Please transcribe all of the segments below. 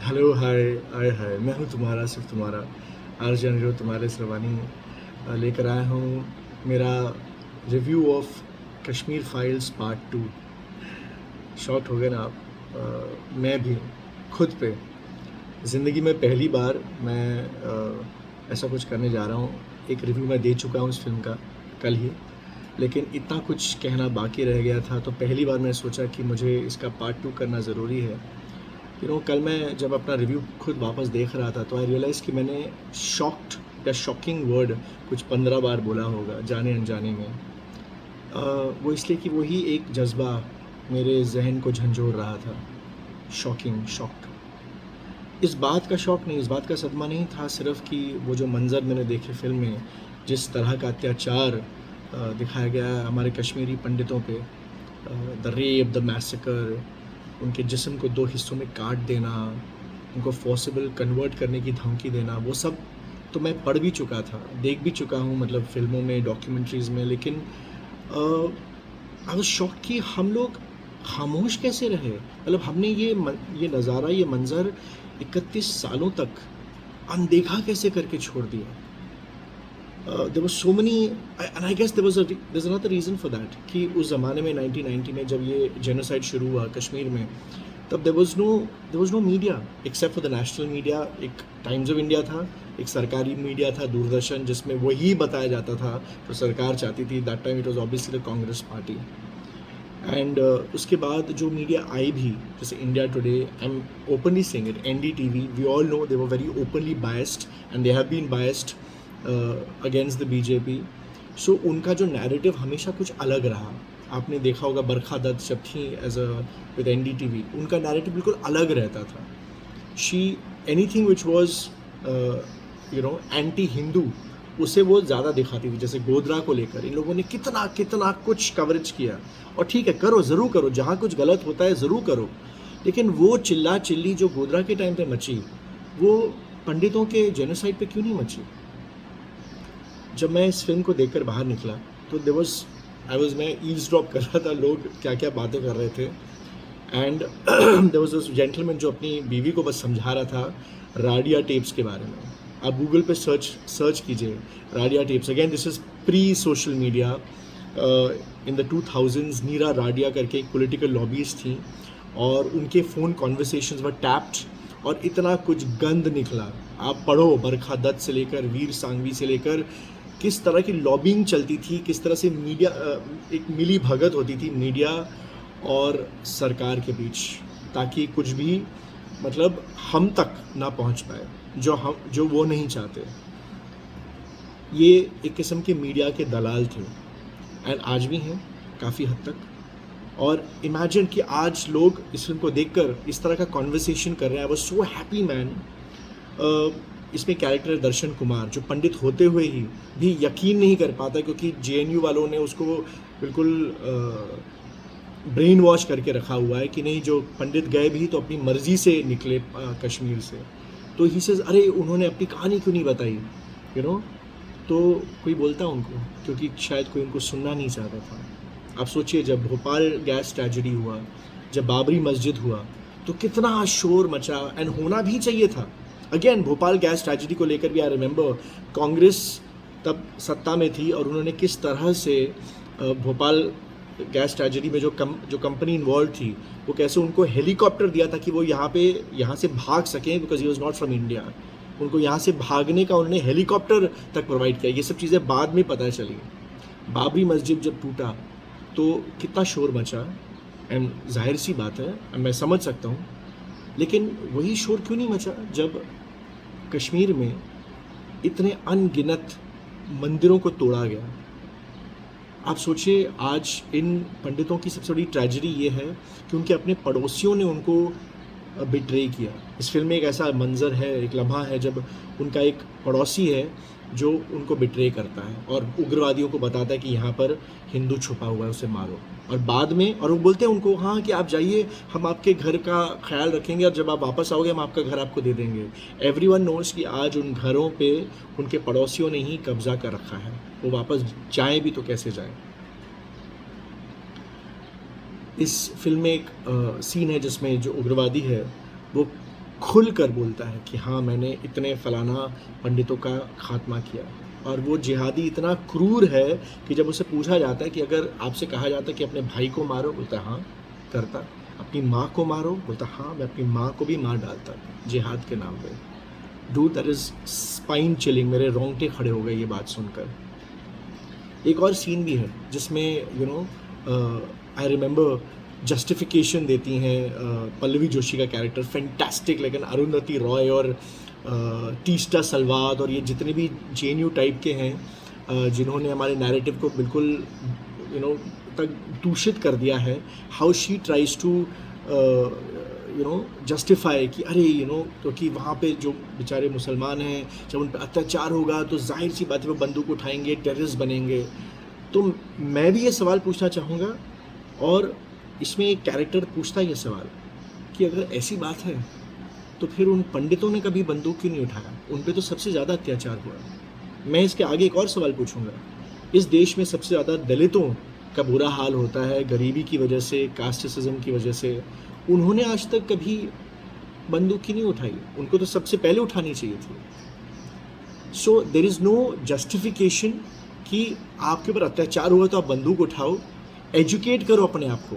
Hello, हाय, आय हाय! मैं हूँ तुम्हारा, सिर्फ़ तुम्हारा, आरजे अनिरुद्ध तुम्हारे सरवानी लेकर आया हूँ मेरा review of Kashmir files part 2। Shocked हो गए ना आप? मैं भी, खुद पे। ज़िंदगी में पहली बार मैं ऐसा कुछ करने जा रहा हूँ। एक रिव्यू मैं दे चुका हूँ इस फ़िल्म का, कल ही, लेकिन इतना कुछ कहना बाकी रह गया था, तो पहली बार मैंने सोचा कि मुझे इसका पार्ट 2 करना ज़रूरी है। कल मैं जब अपना रिव्यू खुद वापस देख रहा था, तो आई रियलाइज़ कि मैंने शॉक्ड या शॉकिंग वर्ड कुछ 15 बार बोला होगा जाने अनजाने में। वो इसलिए कि वही एक जज्बा मेरे जहन को झंझोड़ रहा था। Shocking, shocked. इस बात का शौक नहीं, इस बात का सदमा नहीं था सिर्फ़ कि वो जो मंज़र मैंने देखे फ़िल्म में, जिस तरह का अत्याचार दिखाया गया है हमारे कश्मीरी पंडितों पे, द रेप, द मैसेकर, उनके जिस्म को 2 हिस्सों में काट देना, उनको फ़ोर्सिबल कन्वर्ट करने की धमकी देना, वो सब तो मैं पढ़ भी चुका था, देख भी चुका हूँ, मतलब फ़िल्मों में, डॉक्यूमेंट्रीज़ में। लेकिन आई वाज़ शॉक्ड कि हम लोग खामोश कैसे रहे? मतलब हमने ये नज़ारा, ये मंज़र 31 सालों तक अनदेखा कैसे करके छोड़ दिया? There were so many, and I guess there is another reason for that कि उस ज़माने में 1990 में जब ये जेनोसाइड शुरू हुआ कश्मीर में, तब there was no media except for the national media. एक टाइम्स ऑफ इंडिया था, एक सरकारी मीडिया था दूरदर्शन, जिसमें वही बताया जाता था जो सरकार चाहती थी। That time it was obviously the Congress party. And उसके बाद जो मीडिया आई भी, जैसे India Today, I am openly saying it, NDTV, we all know they were very openly biased and they have been biased against the BJP. So उनका जो narrative हमेशा कुछ अलग रहा। आपने देखा होगा बरखा दत्त जब थी एज अ विद एनडीटीवी, उनका नैरेटिव बिल्कुल अलग रहता था। She anything which was anti Hindu, उसे वो ज़्यादा दिखाती थी। जैसे गोधरा को लेकर इन लोगों ने कितना कितना कुछ कवरेज किया, और ठीक है, करो, ज़रूर करो, जहाँ कुछ गलत होता है ज़रूर करो, लेकिन वो चिल्ला चिल्ली जो गोधरा के टाइम पे मची, वो पंडितों के जेनोसाइड पे क्यों नहीं मची? जब मैं इस फिल्म को देखकर बाहर निकला, तो मैं ईव्सड्रॉप कर रहा था, लोग क्या क्या बातें कर रहे थे। And there was this gentleman जो अपनी बीवी को बस समझा रहा था राडिया टेप्स के बारे में। आप गूगल पे सर्च कीजिए Radia tapes. Again this is pre social media. In the 2000s नीरा राडिया करके एक पॉलिटिकल लॉबीज थी, और उनके फ़ोन कॉन्वर्सेशंस वर टैप्ड, और इतना कुछ गंद निकला। आप पढ़ो, बरखा दत्त से लेकर वीर सांघवी से लेकर किस तरह की लॉबिंग चलती थी, किस तरह से मीडिया, एक मिली भगत होती थी मीडिया और सरकार के बीच, ताकि कुछ भी, मतलब हम तक ना पहुंच पाए जो वो नहीं चाहते। ये एक किस्म के मीडिया के दलाल थे, एंड आज भी हैं काफ़ी हद तक। और इमेजिन कि आज लोग इस फिल्म को देखकर इस तरह का कॉन्वर्सेशन कर रहे हैं। I was so happy man. इसमें कैरेक्टर है दर्शन कुमार, जो पंडित होते हुए ही भी यकीन नहीं कर पाता, क्योंकि जेएनयू वालों ने उसको बिल्कुल ब्रेन वॉश करके रखा हुआ है कि नहीं, जो पंडित गए भी तो अपनी मर्ज़ी से निकले कश्मीर से। तो ही सेज़, अरे उन्होंने अपनी कहानी क्यों नहीं बताई, यू नो। तो कोई बोलता उनको, क्योंकि शायद कोई उनको सुनना नहीं चाहता था। आप सोचिए, जब भोपाल गैस ट्रेजेडी हुआ, जब बाबरी मस्जिद हुआ, तो कितना शोर मचा, एंड होना भी चाहिए था। अगेन भोपाल गैस ट्रेजेडी को लेकर भी आई रिमेंबर कांग्रेस तब सत्ता में थी, और उन्होंने किस तरह से भोपाल गैस ट्रेजेडी में जो कंपनी इन्वॉल्व थी, वो कैसे उनको हेलीकॉप्टर दिया था कि वो यहाँ से भाग सकें, because he was not from India. उनको यहाँ से भागने का उन्होंने हेलीकॉप्टर तक प्रोवाइड किया। ये सब चीज़ें बाद में पता चली। बाबरी मस्जिद जब टूटा तो कितना शोर मचा, एंड जाहिर सी बात है, मैं समझ सकता हूँ, लेकिन वही शोर क्यों नहीं मचा जब कश्मीर में इतने अनगिनत मंदिरों को तोड़ा गया। आप सोचिए, आज इन पंडितों की सबसे बड़ी ट्रेजेडी ये है कि उनके अपने पड़ोसियों ने उनको बिट्रे किया। इस फिल्म में एक ऐसा मंज़र है, एक लम्हा है, जब उनका एक पड़ोसी है जो उनको बिट्रे करता है और उग्रवादियों को बताता है कि यहाँ पर हिंदू छुपा हुआ है, उसे मारो। और बाद में, और वो बोलते हैं उनको, हाँ, कि आप जाइए, हम आपके घर का ख्याल रखेंगे, और जब आप वापस आओगे हम आपका घर आपको दे देंगे। एवरीवन नोज़ कि आज उन घरों पे उनके पड़ोसियों ने ही कब्जा कर रखा है। वो वापस जाएँ भी तो कैसे जाएँ। इस फिल्म में एक सीन है जिसमें जो उग्रवादी है, वो खुल कर बोलता है कि हाँ मैंने इतने फलाना पंडितों का खात्मा किया। और वो जिहादी इतना क्रूर है कि जब उसे पूछा जाता है कि अगर आपसे कहा जाता है कि अपने भाई को मारो, बोलता हाँ करता। अपनी माँ को मारो, बोलता हाँ मैं अपनी माँ को भी मार डालता जिहाद के नाम पे। Dude that is spine chilling, मेरे रोंगटे खड़े हो गए ये बात सुनकर। एक और सीन भी है जिसमें आई रिमेंबर जस्टिफिकेशन देती हैं पल्लवी जोशी का कैरेक्टर, फैंटास्टिक। लेकिन अरुंधति रॉय और टीस्टा सलवाद और ये जितने भी JNU टाइप के हैं जिन्होंने हमारे नैरेटिव को बिल्कुल तक दूषित कर दिया है, how she tries to justify कि अरे क्योंकि वहाँ पे जो बेचारे मुसलमान हैं जब उन पर अत्याचार होगा तो जाहिर सी बात है वो बंदूक उठाएंगे, टेररिस्ट बनेंगे। तो मैं भी ये सवाल पूछना चाहूँगा, और इसमें एक कैरेक्टर पूछता है ये सवाल कि अगर ऐसी बात है तो फिर उन पंडितों ने कभी बंदूक क्यों नहीं उठाया? उन पे तो सबसे ज़्यादा अत्याचार हुआ। मैं इसके आगे एक और सवाल पूछूंगा, इस देश में सबसे ज़्यादा दलितों का बुरा हाल होता है गरीबी की वजह से, कास्टिसिज्म की वजह से। उन्होंने आज तक कभी बंदूक क्यों नहीं उठाई? उनको तो सबसे पहले उठानी चाहिए थी। So there is no justification कि आपके ऊपर अत्याचार हुआ तो आप बंदूक उठाओ। एजुकेट करो अपने आप को,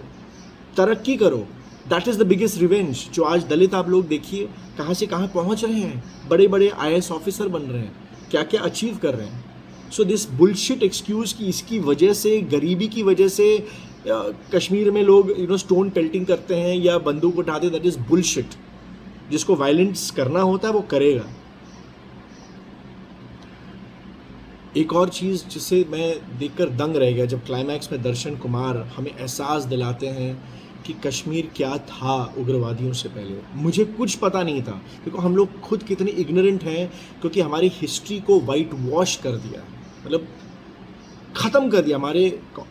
तरक्की करो। That is the biggest revenge. जो आज दलित आप लोग देखिए कहाँ से कहाँ पहुँच रहे हैं, बड़े बड़े IAS ऑफिसर बन रहे हैं, क्या क्या अचीव कर रहे हैं। सो दिस बुलशिट एक्सक्यूज़ कि इसकी वजह से, गरीबी की वजह से कश्मीर में लोग स्टोन पेल्टिंग करते हैं या बंदूक उठाते, दैट इज़ बुलशिट। जिसको वायलेंस करना होता है वो करेगा। एक और चीज़ जिसे मैं देखकर दंग रह गया, जब क्लाइमैक्स में दर्शन कुमार हमें एहसास दिलाते हैं कि कश्मीर क्या था उग्रवादियों से पहले। मुझे कुछ पता नहीं था, क्योंकि हम लोग खुद कितने इग्नोरेंट हैं, क्योंकि हमारी हिस्ट्री को वाइट वॉश कर दिया, मतलब ख़त्म कर दिया। हमारे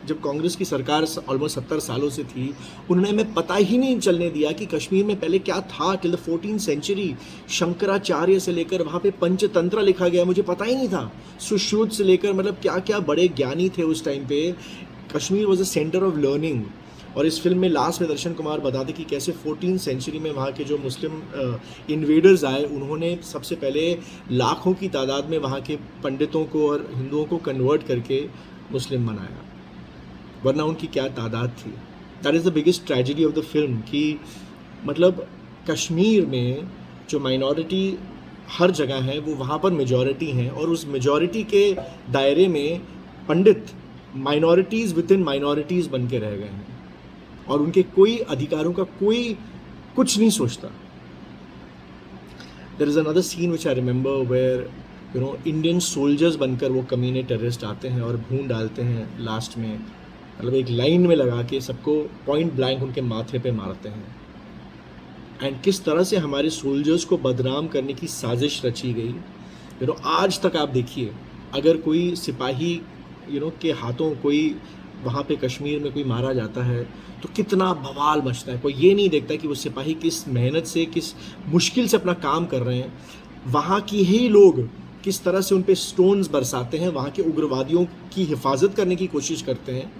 जब कांग्रेस की सरकार ऑलमोस्ट 70 सालों से थी, उन्होंने हमें पता ही नहीं चलने दिया कि कश्मीर में पहले क्या था। Till the 14th century Shankaracharya से लेकर वहाँ पे पंचतंत्र लिखा गया, मुझे पता ही नहीं था। सुश्रुत से लेकर मतलब क्या क्या बड़े ज्ञानी थे उस टाइम पे। Kashmir was a centre of learning. और इस फिल्म में लास्ट में दर्शन कुमार बताते कि कैसे 14th सेंचुरी में वहाँ के जो मुस्लिम इन्वेडर्स आए, उन्होंने सबसे पहले लाखों की तादाद में वहाँ के पंडितों को और हिंदुओं को कन्वर्ट करके मुस्लिम बनाया, वरना उनकी क्या तादाद थी। That is the biggest tragedy of the film कि मतलब कश्मीर में जो माइनॉरिटी हर जगह है वो वहाँ पर मेजॉरिटी हैं, और उस मेजॉरिटी के दायरे में पंडित माइनॉरिटीज़ विद इन माइनॉरिटीज़ बन के रह गए हैं, और उनके कोई अधिकारों का कोई कुछ नहीं सोचता। There is another scene which I remember where Indian soldiers बनकर वो कमीने टेररिस्ट आते हैं और भून डालते हैं लास्ट में, मतलब एक लाइन में लगा के सबको पॉइंट ब्लैंक उनके माथे पे मारते हैं। एंड किस तरह से हमारे सोल्जर्स को बदनाम करने की साजिश रची गई। आज तक आप देखिए, अगर कोई सिपाही के हाथों कोई वहाँ पे कश्मीर में कोई मारा जाता है तो कितना बवाल मचता है। कोई ये नहीं देखता कि वो सिपाही किस मेहनत से, किस मुश्किल से अपना काम कर रहे हैं। वहाँ की ही लोग किस तरह से उन पे स्टोन्स बरसाते हैं, वहाँ के उग्रवादियों की हिफाजत करने की कोशिश करते हैं।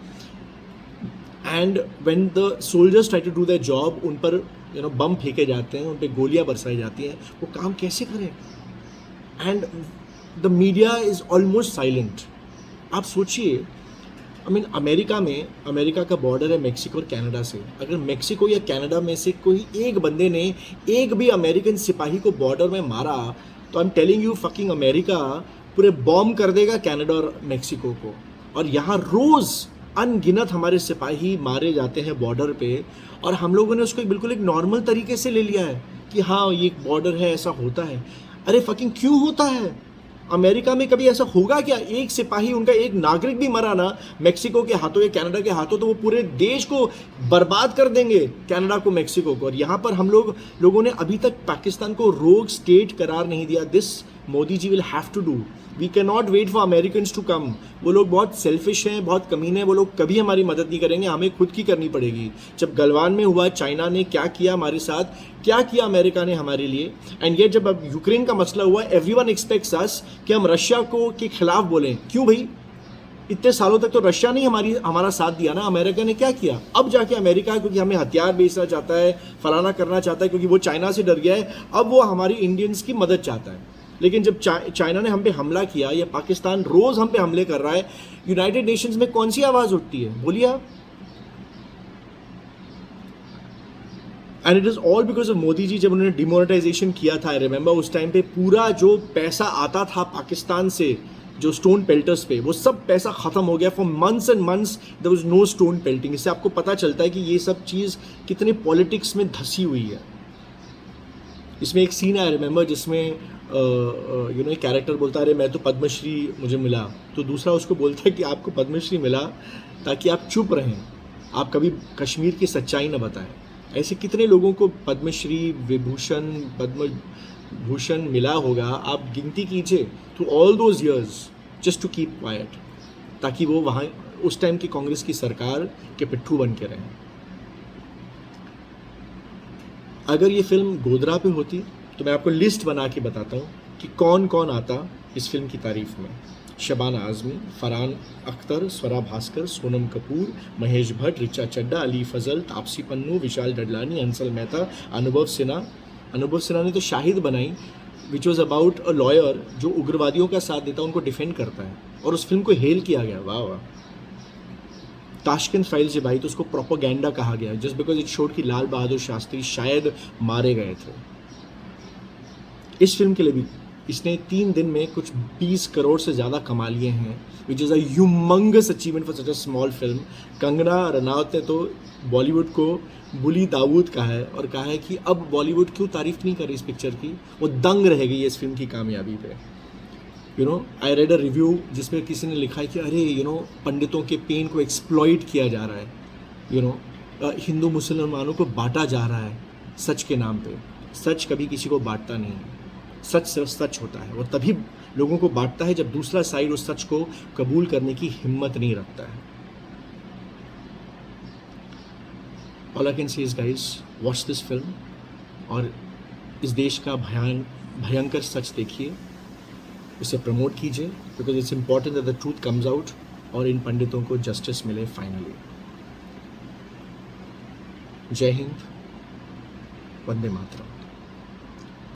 And when the soldiers try to do their job, उन पर बम फेंके जाते हैं, उन पर गोलियाँ बरसाई जाती हैं, वो काम कैसे करें? And the media is almost silent. आप सोचिए, अमेरिका का बॉर्डर है मेक्सिको और कनाडा से। अगर मेक्सिको या कनाडा में से कोई एक बंदे ने एक भी अमेरिकन सिपाही को बॉर्डर में मारा तो I am telling you fucking America पूरे बॉम्ब कर देगा कनाडा और मेक्सिको को। और यहाँ रोज़ अनगिनत हमारे सिपाही मारे जाते हैं बॉर्डर पे, और हम लोगों ने उसको बिल्कुल एक नॉर्मल तरीके से ले लिया है कि हाँ ये बॉर्डर है, ऐसा होता है। अरे फकिंग क्यों होता है? अमेरिका में कभी ऐसा होगा क्या? एक सिपाही, उनका एक नागरिक भी मरा ना मेक्सिको के हाथों या कनाडा के हाथों, तो वो पूरे देश को बर्बाद कर देंगे, कनाडा को, मेक्सिको को। और यहाँ पर हम लोगों ने अभी तक पाकिस्तान को रोग स्टेट करार नहीं दिया। This Modi ji will have to do. We can not wait for Americans to come. वो लोग बहुत सेल्फिश हैं, बहुत कमीने हैं, वो लोग कभी हमारी मदद नहीं करेंगे, हमें खुद की करनी पड़ेगी। जब गलवान में हुआ, चाइना ने क्या किया हमारे साथ, क्या किया अमेरिका ने हमारे लिए। एंड ये जब अब यूक्रेन का मसला हुआ, एवरीवन एक्सपेक्ट्स अस कि हम रशिया को के खिलाफ बोलें। क्यों भाई? इतने सालों तक तो रशिया ने हमारा साथ दिया ना। अमेरिका ने क्या किया? अब जाके अमेरिका क्योंकि हमें हथियार बेचना चाहता है, फलाना करना चाहता है, क्योंकि वो चाइना से डर गया है, अब वो हमारी इंडियंस की मदद चाहता है। लेकिन जब चाइना ने हम पे हमला किया या पाकिस्तान रोज हम पे हमले कर रहा है, यूनाइटेड नेशंस में कौन सी आवाज उठती है? बोलिए आप। And it is all because of Modi ji. जब उन्होंने डिमोनेटाइजेशन किया था, आई रिमेंबर उस टाइम पे पूरा जो पैसा आता था पाकिस्तान से, जो स्टोन पेल्टर्स पे, वो सब पैसा खत्म हो गया। For months and months there was no stone pelting. इससे आपको पता चलता है कि ये सब चीज़ कितनी पॉलिटिक्स में धसी हुई है। इसमें एक सीन है, आई रिमेंबर, जिसमें एक कैरेक्टर बोलता है, अरे मैं तो पद्मश्री मुझे मिला, तो दूसरा उसको बोलता है कि आपको पद्मश्री मिला ताकि आप चुप रहें, आप कभी कश्मीर की सच्चाई न बताएं। ऐसे कितने लोगों को पद्मश्री, विभूषण, पद्म भूषण मिला होगा, आप गिनती कीजिए through all those years just to keep quiet, ताकि वो वहाँ उस टाइम की कांग्रेस की सरकार के पिट्ठू बन के रहें। अगर ये फिल्म गोदरा पे होती तो मैं आपको लिस्ट बना के बताता हूँ कि कौन कौन आता इस फिल्म की तारीफ में। शबाना आज़मी, फरहान अख्तर, स्वरा भास्कर, सोनम कपूर, महेश भट्ट, रिचा चड्ढा, अली फजल, तापसी पन्नू, विशाल डडलानी, अंसल मेहता, अनुभव सिन्हा। अनुभव सिन्हा ने तो शाहिद बनाई, which was about a lawyer जो उग्रवादियों का साथ देता है, उनको डिफेंड करता है, और उस फिल्म को हेल किया गया। वाह वाह। ताशकंद फाइल्स जब आई तो उसको प्रोपोगेंडा कहा गया, जस्ट बिकॉज इट शोड कि लाल बहादुर शास्त्री शायद मारे गए थे। इस फिल्म के लिए भी इसने 3 दिन में कुछ 20 करोड़ से ज़्यादा कमा लिए हैं, which is a humongous achievement for such a small film. Kangana Ranaut ने तो बॉलीवुड को बुली दाऊद कहा है, और कहा है कि अब बॉलीवुड क्यों तारीफ नहीं कर रही इस पिक्चर की, वो दंग रह गई है इस फिल्म की कामयाबी पे। आई रेड अ रिव्यू जिसमें किसी ने लिखा है कि अरे पंडितों के पेन को एक्सप्लॉइट किया जा रहा है, हिंदू मुसलमानों को बांटा जा रहा है सच के नाम पे। सच कभी किसी को बांटता नहीं है, सच सिर्फ सच होता है, और तभी लोगों को बांटता है जब दूसरा साइड उस सच को कबूल करने की हिम्मत नहीं रखता है। All I can say is guys, watch this film और इस देश का भयंकर सच देखिए, उसे प्रमोट कीजिए, because it's important that the truth comes out और इन पंडितों को जस्टिस मिले फाइनली। जय हिंद, वंदे मातरम।